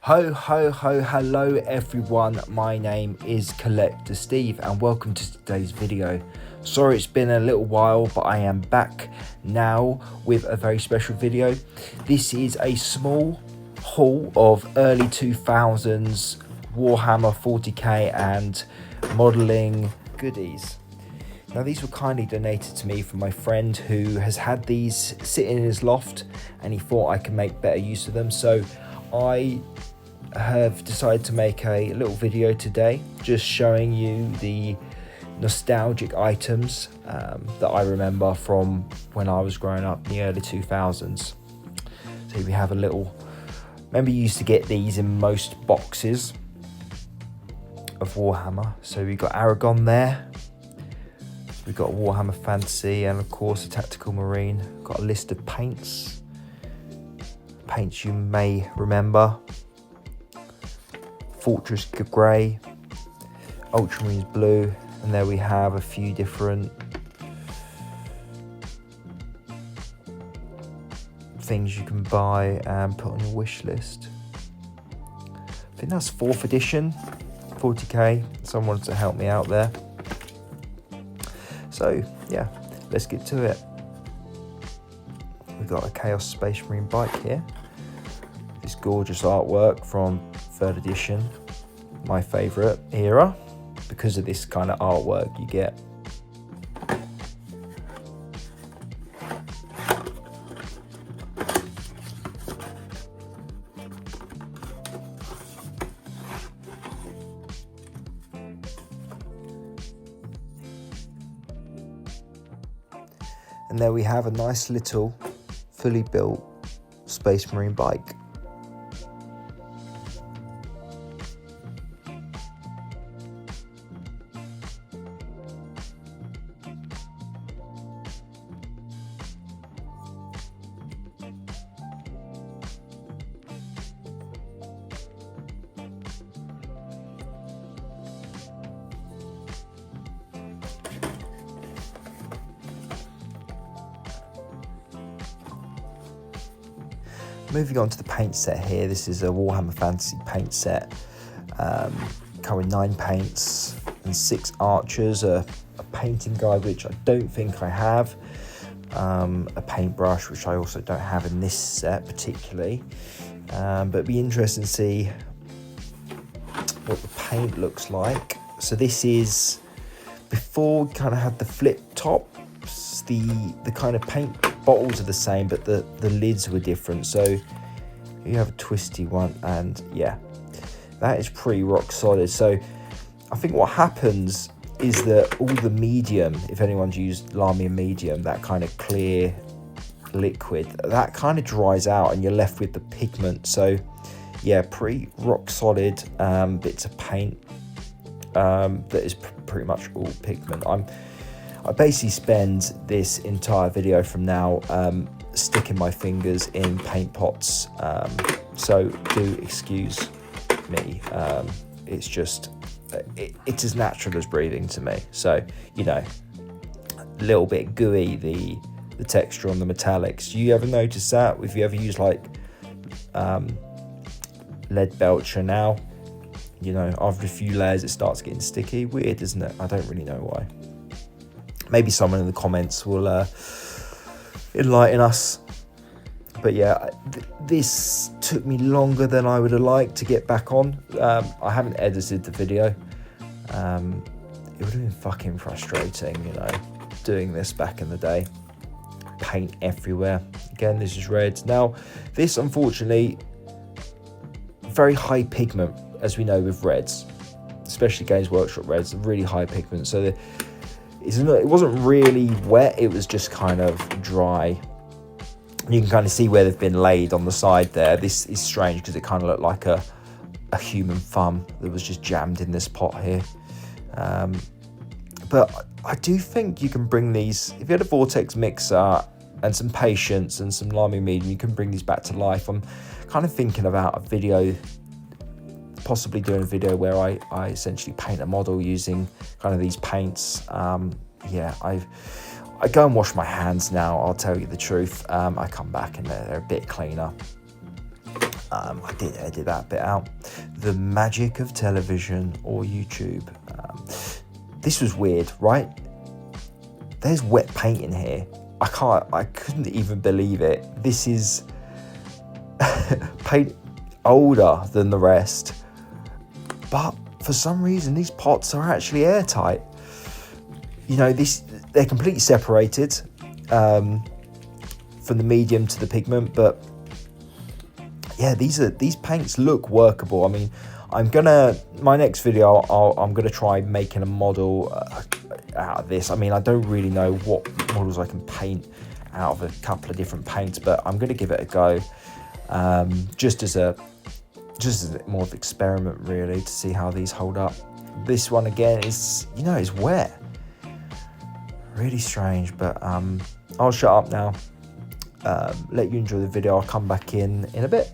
Ho ho ho, hello everyone, my name is Collector Steve and welcome to today's video. Sorry it's been a little while, but I am back now with a very special video. This is a small haul of early 2000s Warhammer 40k and modelling goodies. Now these were kindly donated to me from my friend who has had these sitting in his loft and he thought I could make better use of them, so I have decided to make a little video today just showing you the nostalgic items that I remember from when I was growing up in the early 2000s. So we have a little, remember you used to get these in most boxes of Warhammer. So we've got Aragon there, we've got Warhammer Fantasy, and of course a Tactical Marine. Got a list of paints you may remember. Fortress Grey, Ultramarines Blue, and there we have a few different things you can buy and put on your wish list. I think that's 4th edition, 40k. Someone wanted to help me out there. So yeah, let's get to it. We've got a Chaos Space Marine bike here. This gorgeous artwork from 3rd edition, my favourite era because of this kind of artwork you get. And there we have a nice little fully built Space Marine bike. Moving on to the paint set here, this is a Warhammer Fantasy paint set, covering 9 paints and 6 archers, a painting guide which I don't think I have, a paintbrush which I also don't have in this set particularly, but it'd be interesting to see what the paint looks like. So this is before we kind of had the flip tops, the kind of paint bottles are the same but the lids were different, so you have a twisty one, and yeah, that is pretty rock solid. So I think what happens is that all the medium, if anyone's used Lamian medium, that kind of clear liquid, that kind of dries out and you're left with the pigment. So yeah, pretty rock solid bits of paint that is pretty much all pigment. I basically spend this entire video from now sticking my fingers in paint pots, so do excuse me. It's just, it's as natural as breathing to me. So, you know, a little bit gooey, the texture on the metallics. Do you ever notice that? If you ever use like lead belcher now, you know, after a few layers it starts getting sticky. Weird, isn't it? I don't really know why. Maybe someone in the comments will enlighten us. But yeah, this took me longer than I would have liked to get back on. I haven't edited the video. It would have been fucking frustrating, you know, doing this back in the day. Paint everywhere. Again, this is red. Now, this unfortunately, very high pigment, as we know with reds, especially Games Workshop reds, really high pigment. So it wasn't really wet, it was just kind of dry. You can kind of see where they've been laid on the side there. This is strange because it kind of looked like a human thumb that was just jammed in this pot here. But I do think you can bring these, if you had a Vortex mixer and some patience and some Lamian medium, you can bring these back to life. I'm kind of thinking about a video, possibly doing a video where I essentially paint a model using kind of these paints. Yeah, I go and wash my hands now, I'll tell you the truth. I come back and they're a bit cleaner. I did edit that bit out. The magic of television or YouTube. This was weird, right? There's wet paint in here. I couldn't even believe it. This is paint older than the rest, but for some reason these pots are actually airtight. You know, they're completely separated from the medium to the pigment, but yeah, these paints look workable. I mean, my next video, I'm gonna try making a model out of this. I mean, I don't really know what models I can paint out of a couple of different paints, but I'm gonna give it a go, just as more of an experiment, really, to see how these hold up. This one again is, you know, it's wet. Really strange, but I'll shut up now. Let you enjoy the video. I'll come back in a bit.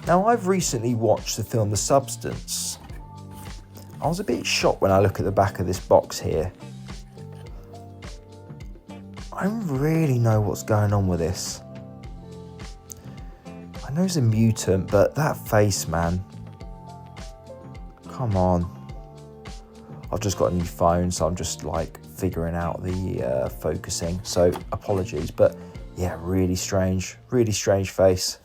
Now, I've recently watched the film The Substance. I was a bit shocked when I look at the back of this box here. I don't really know what's going on with this. I know it's a mutant, but that face, man. Come on. I've just got a new phone, so I'm just like figuring out the focusing. So apologies, but yeah, really strange face.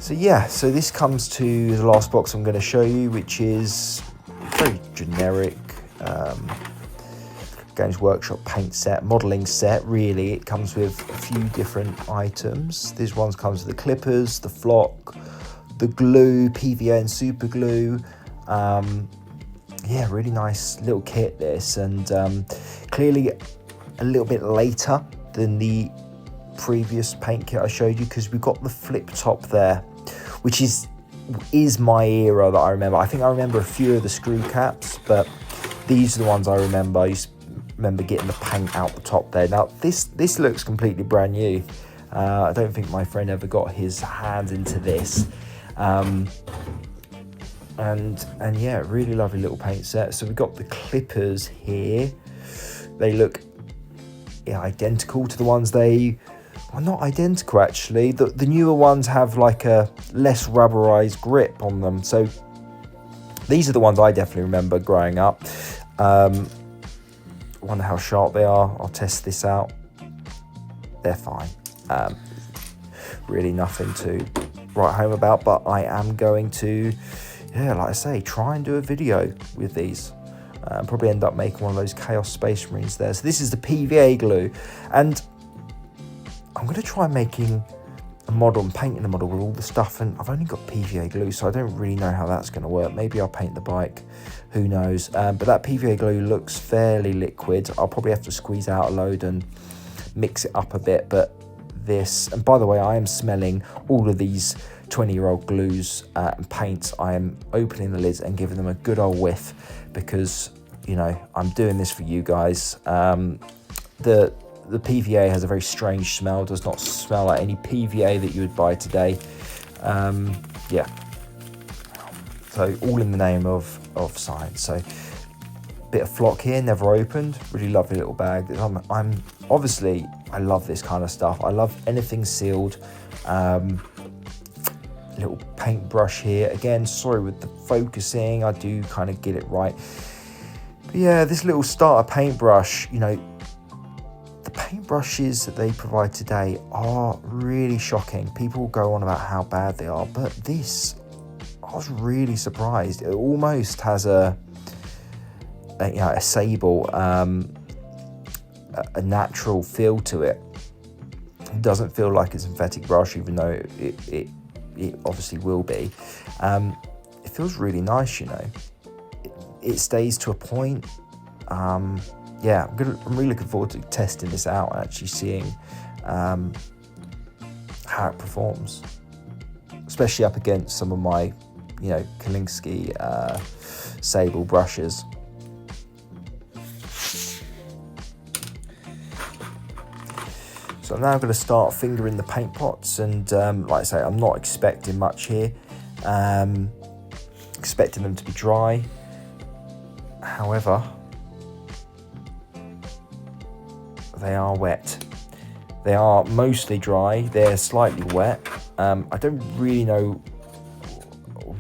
So yeah, so this comes to the last box I'm going to show you, which is very generic Games Workshop paint set, modelling set. Really, it comes with a few different items. This one comes with the clippers, the flock, the glue, PVA and super glue. Yeah, really nice little kit this, and clearly a little bit later than the previous paint kit I showed you, because we've got the flip top there, which is my era that I remember. I think I remember a few of the screw caps, but these are the ones I remember. I used to remember getting the paint out the top there. Now this looks completely brand new. I don't think my friend ever got his hands into this. And yeah, really lovely little paint set. So we've got the clippers here. They look identical to the ones well, not identical actually. The newer ones have like a less rubberized grip on them. So these are the ones I definitely remember growing up. I wonder how sharp they are. I'll test this out. They're fine. Really nothing to write home about, but I am going to, like I say, try and do a video with these. Probably end up making one of those Chaos Space Marines there. So this is the PVA glue, and I'm going to try making a model and painting a model with all the stuff, and I've only got PVA glue, so I don't really know how that's going to work. Maybe I'll paint the bike, who knows. But that PVA glue looks fairly liquid. I'll probably have to squeeze out a load and mix it up a bit. But this, and by the way, I am smelling all of these 20-year-old glues and paints. I am opening the lids and giving them a good old whiff, because I'm doing this for you guys. The PVA has a very strange smell. Does not smell like any PVA that you would buy today. Yeah. So all in the name of science. So bit of flock here, never opened. Really lovely little bag. I'm obviously, I love this kind of stuff. I love anything sealed. Little paintbrush here. Again, sorry with the focusing. I do kind of get it right. But yeah, this little starter paintbrush, the paintbrushes that they provide today are really shocking. People go on about how bad they are, but this, I was really surprised. It almost has a sable, a natural feel to it. It doesn't feel like a synthetic brush, even though it obviously will be. It feels really nice, It stays to a point. Yeah, I'm really looking forward to testing this out and actually seeing how it performs, especially up against some of my, Kalinsky sable brushes. So I'm now going to start fingering the paint pots, and like I say, I'm not expecting much here. Expecting them to be dry. However, they are wet. They are mostly dry. They're slightly wet. I don't really know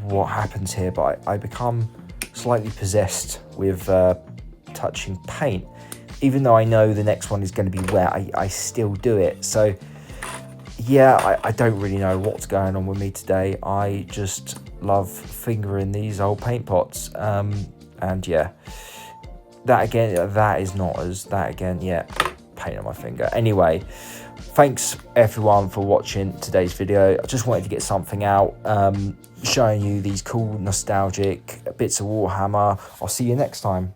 what happens here, but I become slightly possessed with touching paint. Even though I know the next one is going to be wet, I still do it. So yeah, I don't really know what's going on with me today. I just love fingering these old paint pots. And yeah, paint on my finger. Anyway, thanks everyone for watching today's video. I just wanted to get something out, showing you these cool nostalgic bits of Warhammer. I'll see you next time.